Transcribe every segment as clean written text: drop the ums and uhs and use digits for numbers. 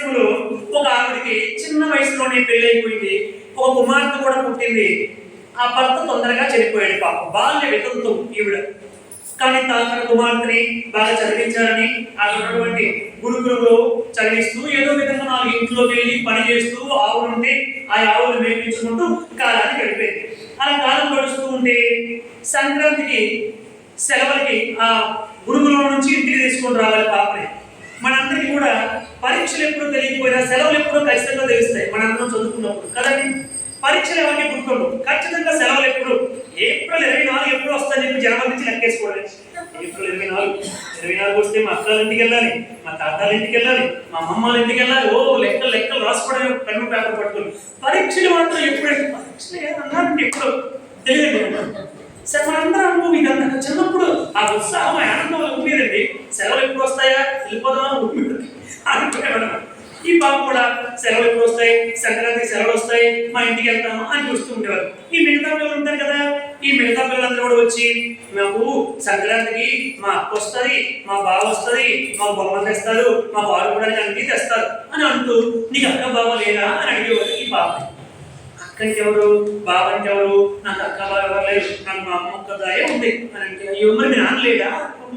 దేశంలో ఒక ఆవిడికి చిన్న వయసులోనే పెళ్లి అయిపోయింది, ఒక కుమార్తె కూడా పుట్టింది. ఆ భర్త తొందరగా చనిపోయాడు, పాపం బాల్య వితంతు ఈవిడ. కానీ తన కుమార్తెని బాగా చదివించాలని అక్కడ ఉన్నటువంటి గురుకులంలో చదివిస్తూ ఏదో విధంగా 4 ఇంట్లోకి వెళ్ళి పని చేస్తూ ఆవులుంటే ఆ ఆవులు మేపించుకుంటూ కాలాన్ని గడిపేది. అలా కాలం గడుస్తూ ఉంటే సంక్రాంతికి సెలవులకి ఆ గురుకులం నుంచి ఇంటికి తీసుకొని రావాలి పాపని. మనందరికీ కూడా పరీక్షలు ఎప్పుడు తెలియకపోయినా సెలవులు ఎప్పుడో ఖచ్చితంగా తెలుస్తాయి మనందరం చదువుకున్నప్పుడు కదండి. పరీక్షలు ఎవరికి గుర్తుండవు, ఖచ్చితంగా సెలవులు ఎప్పుడు ఏప్రిల్ 24 ఎప్పుడు వస్తాయని చెప్పి జనవరి నుంచి లెక్కేసుకోవాలి. ఏప్రిల్ 24 వస్తే మా అక్కల ఇంటికి వెళ్ళాలి, మా తాతల ఇంటికి వెళ్ళాలి, మా అమ్మమ్మ ఇంటికి వెళ్ళాలి. ఓ లెక్కలు రాసుకోవడం పెన్ను పేపర్ పట్టుకొని. పరీక్షలు మాత్రం ఎప్పుడైతే పరీక్షలు అన్నారంటే ఎప్పుడు తెలియదు. సరే మనందరం అనుభవం ఇదంతా చిన్నప్పుడు ఆ ఉత్సాహం ఆనందం ఉండేదండి. సెలవులు ఎప్పుడు వస్తాయా వెళ్ళిపోదామా అనుకునేవాడు. ఈ పాప కూడా సెలవులు ఎప్పుడు వస్తాయి, సంక్రాంతికి సెలవులు వస్తాయి, మా ఇంటికి వెళ్తాము అని చూస్తూ ఉండేవారు. ఈ మిగతా పిల్లలు ఉంటారు కదా, ఈ మిగతా పిల్లలందరూ కూడా వచ్చి మాకు సంక్రాంతికి మా అక్క వస్తుంది, మా బావ వస్తుంది, మాకు బొమ్మలు తెస్తారు, మా బాలు కూడా అన్ని తెస్తారు అని అంటూ నీకు అక్క బావ లేదా అని అడిగేవారు ఈ పాప. అక్కంటే ఎవరు, బావ అంటే ఎవరు, నాకు అక్క బావ ఎవరు లేదు, నాకు మా అమ్మ ఒక్కదాయే ఉంది అని అంటే అయ్యో మరి మీ నాన్న లేదా,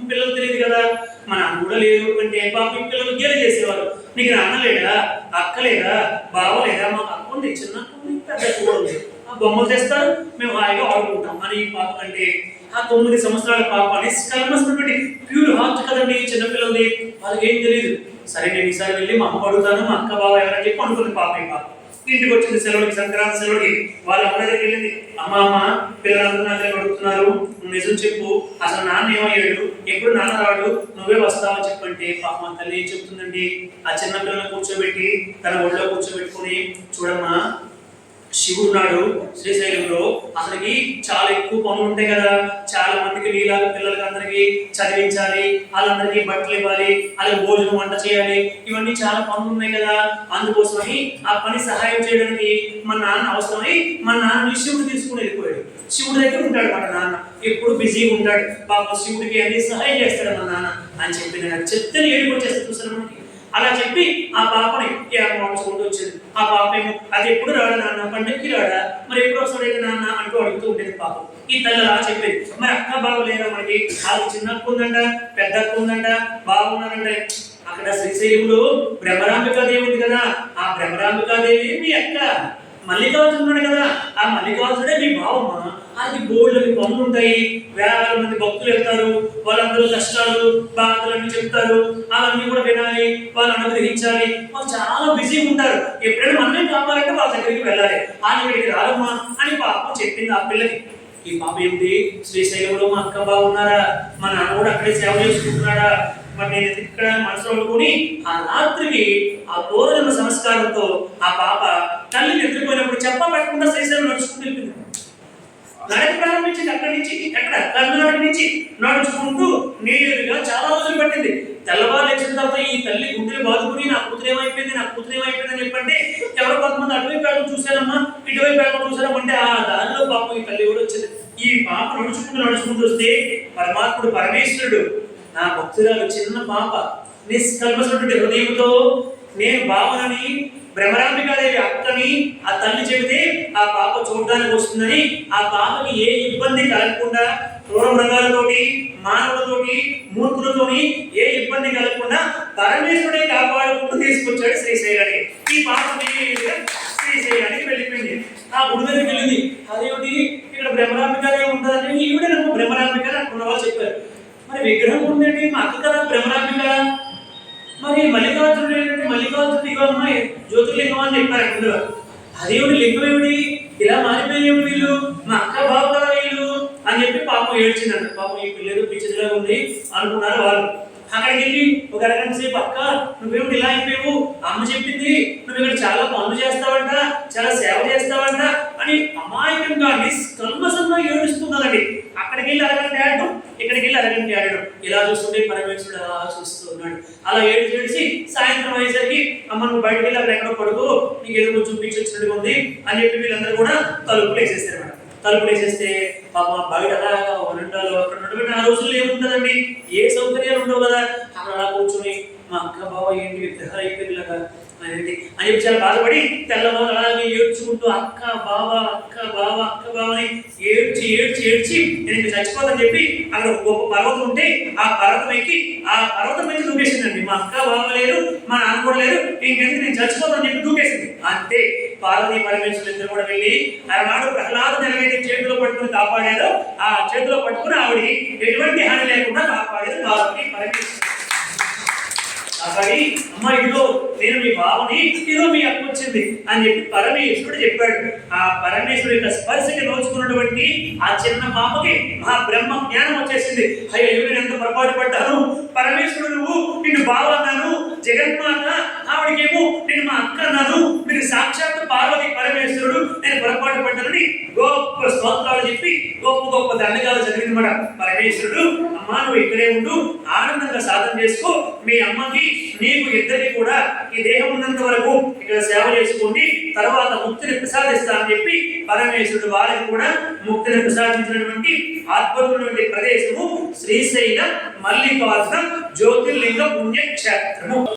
పిల్లలు తెలియదు కదా, మా నాన్న కూడా లేదు అంటే పాప పిల్లలు గేల చేసేవారు. నీకు నాన్న లేడా, అక్క లేదా, బావ లేదా, మాకు అక్క ఉంది, చిన్న అక్క ఉంది, పెద్ద అక్క కూడా ఉంది, ఆ బొమ్మలు తెస్తారు మేము హాయిగా ఆడుకుంటాం అని ఈ పాప అంటే ఆ 9 సంవత్సరాల పాప నిష్కల్మషమైనటువంటి ప్యూర్ హార్ట్ కదండి చిన్నపిల్లలది, వాళ్ళకి ఏం తెలియదు. సరే నేను ఈసారి వెళ్ళి మా అమ్మ అడుగుతాను, మా అక్క బావ ఎవరని చెప్పి అనుకుంది పాప. ఈ పాప ఇంటికి వచ్చింది సెలవులకి, సంక్రాంతి సెలవులకి. వాళ్ళ అమ్మ దగ్గరికి వెళ్ళింది, అమ్మ పిల్లలందరూ నా దగ్గర అడుగుతున్నారు, నువ్వు నిజం చెప్పు, అసలు నాన్న ఏమయ్యాడు, ఎప్పుడు నాన్న రాడు, నువ్వే వస్తావని చెప్పంటే పాప మా తల్లి ఏం చెప్తుందండి, ఆ చిన్న పిల్లలను కూర్చోబెట్టి తన ఒళ్ళో కూర్చోబెట్టుకుని చూడమ్మా శివుడు ఉన్నాడు శ్రీశైలంలో, అతనికి చాలా ఎక్కువ పనులు ఉంటాయి కదా, చాలా మందికి నీలాగా పిల్లలకి అందరికి చదివించాలి, వాళ్ళందరికీ బట్టలు ఇవ్వాలి, అలాగే భోజనం వంట చేయాలి, ఇవన్నీ చాలా పనులు ఉన్నాయి కదా, అందుకోసమని ఆ పని సహాయం చేయడానికి మా నాన్న అవసరమై మా నాన్న శివుడు తీసుకుని వెళ్ళిపోయాడు. శివుడి దగ్గర ఉంటాడు మా నాన్న, ఎప్పుడు బిజీగా ఉంటాడు, పాప శివుడికి అన్ని సహాయం చేస్తాడు మా నాన్న అని చెప్పి నాకు చెప్తే ఏడుపు వచ్చేస్తే చూసాను మనకి. అలా చెప్పి ఆ పాపని మార్చుకుంటూ వచ్చింది. ఆ పాప ఏమో అది ఎప్పుడు రాడా నాన్న, పండుగకి రాడా, మరి ఎప్పుడు వస్తాడైతే నాన్న అంటూ అడుగుతూ ఉండేది పాపం. ఈ తల్లి అలా చెప్పేది. మరి అక్క బావ లేదా మనకి, అది చిన్న అక్క ఉందంట, పెద్ద అక్క ఉందంట, బాగున్నారంటే అక్కడ శ్రీశైలంలో భ్రమరాంబికాదేవి ఉంది కదా, ఆ భ్రమరాంబికాదేవి మీ అక్క. మల్లికార్జునుడు ఉన్నాడు కదా, ఆ మల్లికార్జునుడే మీ బావమ్మ. అది బోల్డ్కి పనులు ఉంటాయి, వేల మంది భక్తులు వెళ్తారు, వాళ్ళందరూ కష్టాలు బాధలన్నీ చెప్తారు, అవన్నీ కూడా వినాలి, వాళ్ళు అనుగ్రహించాలి, వాళ్ళు చాలా బిజీగా ఉంటారు. ఎప్పుడైనా మనమే కావాలంటే వాళ్ళ దగ్గరికి వెళ్ళాలి, వాళ్ళ ఇక్కడికి రాలమ్మా అని పాపం చెప్పింది ఆ పిల్లకి. ఈ పాప ఏమిటి, శ్రీశైలంలో మా అక్క బాగున్నారా, మా నాన్న కూడా అక్కడే సేవ చేసుకుంటున్నాడా, మరి నేను ఇక్కడ మనసులో అనుకుని ఆ రాత్రికి ఆ పూర్వజన్మ సంస్కారంతో ఆ పాప తల్లి నిద్రపోయినప్పుడు చెప్ప పెట్టకుండా శ్రీశైలం నడుచుకుంటూ వెళ్ళింది. నడక ప్రారంభించింది అక్కడి నుంచి, ఎక్కడ కర్ణాటక నుంచి నడుచుకుంటూ నేరుగా చాలా రోజులు పట్టింది. తెల్లవారు లేచిన తర్వాత ఈ తల్లి గుండెలు బాదుకుని నా కూతురు ఏమైపోయింది అని చెప్పంటే ఎవరో కొంతమంది అటువైపు వెళ్ళడం చూశారమ్మా, ఇటువైపు వెళ్ళడం చూసారమ్మంటే ఆ దారిలో పాపం ఈ తల్లి కూడా వచ్చింది. ఈ పాప నడుచుకుంటూ వస్తే పరమాత్ముడు పరమేశ్వరుడు నా భక్తురాలు చిన్న పాప నిష్కల్మషమైనటువంటి హృదయంతో నేను భావనని భ్రమరాంబికాదేవి అక్కని ఆ తల్లి చెబితే ఆ పాప చూడడానికి వస్తుందని, ఆ పాపకి ఏ ఇబ్బంది కలగకుండా క్రూర మృగాలతోటి, మానవులతోటి, మూర్ఖులతోని ఏ ఇబ్బంది కలగకుండా పరమేశ్వరుడే కాపాడుకుంటూ తీసుకొచ్చాడు శ్రీశైలానికి. ఈ పాప శ్రీశైలానికి వెళ్ళిపోయింది. ఆ గుడి దగ్గరికి వెళ్ళింది. అదేమిటి ఇక్కడ భ్రమరాంబికాదేవి ఉంటుందంటే ఈవిడే నాకు భ్రమరాంబిక అనుకున్న వాళ్ళు చెప్పారు. మరి విగ్రహం ఉందండి, మా అక్క కదా భ్రమరాంబిక, మరి మల్లికార్జునుడు ఏంటంటే మల్లికార్జునుడు ఇగో అమ్మాయి జ్యోతిర్లింగం అని చెప్పారు అందరూ. అదేమిటి లింగం ఏమిటి, ఇలా మారిపోయేవి వీళ్ళు, మా అక్క బావ కదా వీళ్ళు అని చెప్పి పాపం ఏడ్చిందంట. పాపం ఈ పిల్లలు పిచ్చిదిగా ఉంది అనుకున్నారు వాళ్ళు. అక్కడికి వెళ్ళి ఒక అరగంట సేపు అక్క నువ్వేమిటి ఇలా అయిపోయావు, అమ్మ చెప్పింది నువ్వు ఇక్కడ చాలా పనులు చేస్తావంట, చాలా సేవ చేస్తావంట అని అమాయకంగా నిష్కల్మషంగా ఏడుస్తున్నానండి. అక్కడికి వెళ్ళి అరగంట ఆడడం, ఇక్కడికి వెళ్ళి అరగంట ఆడడం, ఇలా చూస్తుంటే పరమేశ్వరుడు అలా చూస్తున్నాడు. అలా ఏడిచి సాయంత్రం అయ్యేసరికి అమ్మ నువ్వు బయటకు వెళ్ళి అక్కడ ఎక్కడో పడుకో, నీకు ఏదో కొంచెం పిచ్చి వచ్చినట్టుగా ఉంది అని చెప్పి వీళ్ళందరూ కూడా తలుపులు వేసేస్తారు మేడం. తలుపులు వేసేస్తే పాప బయట వరండాలో అక్కడ ఉన్నటువంటి ఆ రోజుల్లో ఏముంటుందండి, ఏ సౌకర్యాలు ఉండవు కదా, అక్కడ అలా కూర్చొని మా అక్క బావ ఏంటి విగ్రహాలు అయిపోయేలాగా అనేది అని చెప్పి చాలా బాధపడి తెల్లవారు అలాగే ఏడ్చుకుంటూ అక్క బావ అని ఏడ్చి ఏడ్చి ఏడ్చి నేను ఇంక చచ్చిపోతాను చెప్పి అక్కడ ఒక గొప్ప పర్వతం ఉంటే ఆ పర్వతం ఎక్కి ఆ పర్వతం మీద దూకేసిందండి. మా అక్క బావ లేరు, మా నాన్న కూడా లేరు, ఇంకెందుకు నేను చచ్చిపోతాను చెప్పి దూకేసింది. అంతే పార్వతీ పరమేశ్వరులు ఇద్దరు కూడా వెళ్ళి ఆనాడు ప్రహ్లాదుని ఎలాగైతే చేతిలో పట్టుకుని కాపాడారో ఆ చేతిలో పట్టుకుని ఆవిడ ఎటువంటి హాని లేకుండా కాపాడారు పార్వతీ పరమేశ్వరులు. అమ్మ ఇదిగో నేను మీ బావని, ఇదిగో మీ అక్క వచ్చింది అని చెప్పి పరమేశ్వరుడు చెప్పాడు. ఆ పరమేశ్వరుడు యొక్క స్పర్శకి నోచుకున్నటువంటి ఆ చిన్న పాపకి మహా బ్రహ్మ జ్ఞానం వచ్చేసింది. అయ్యో నేను ఎంత పొరపాటు పడ్డాను, పరమేశ్వరుడు నువ్వు నిన్ను బావ అన్నాను, జగన్మాత ఆవిడకేమో నేను మా అక్క అన్నాను, మీరు సాక్షాత్ పార్వతీ పరమేశ్వరుడు, నేను పొరపాటు పడ్డానని గొప్ప స్తోత్రాలు చెప్పి గొప్ప గొప్ప దండగాలు చదివిందన్నమాట. పరమేశ్వరుడు అమ్మా నువ్వు ఇక్కడే ఉండు, ఆనందంగా సాధన చేసుకో, మీ అమ్మకి నీకు ఇద్దరికి కూడా ఈ దేహం ఉన్నంత వరకు ఇక్కడ సేవ చేసుకోండి, తర్వాత ముక్తిని ప్రసాదిస్తా అని చెప్పి పరమేశ్వరుడు వారికి కూడా ముక్తిని ప్రసాదించినటువంటి అద్భుతమైనటువంటి ప్రదేశము శ్రీశైల మల్లికార్జున జ్యోతిర్లింగ పుణ్యక్షేత్రము.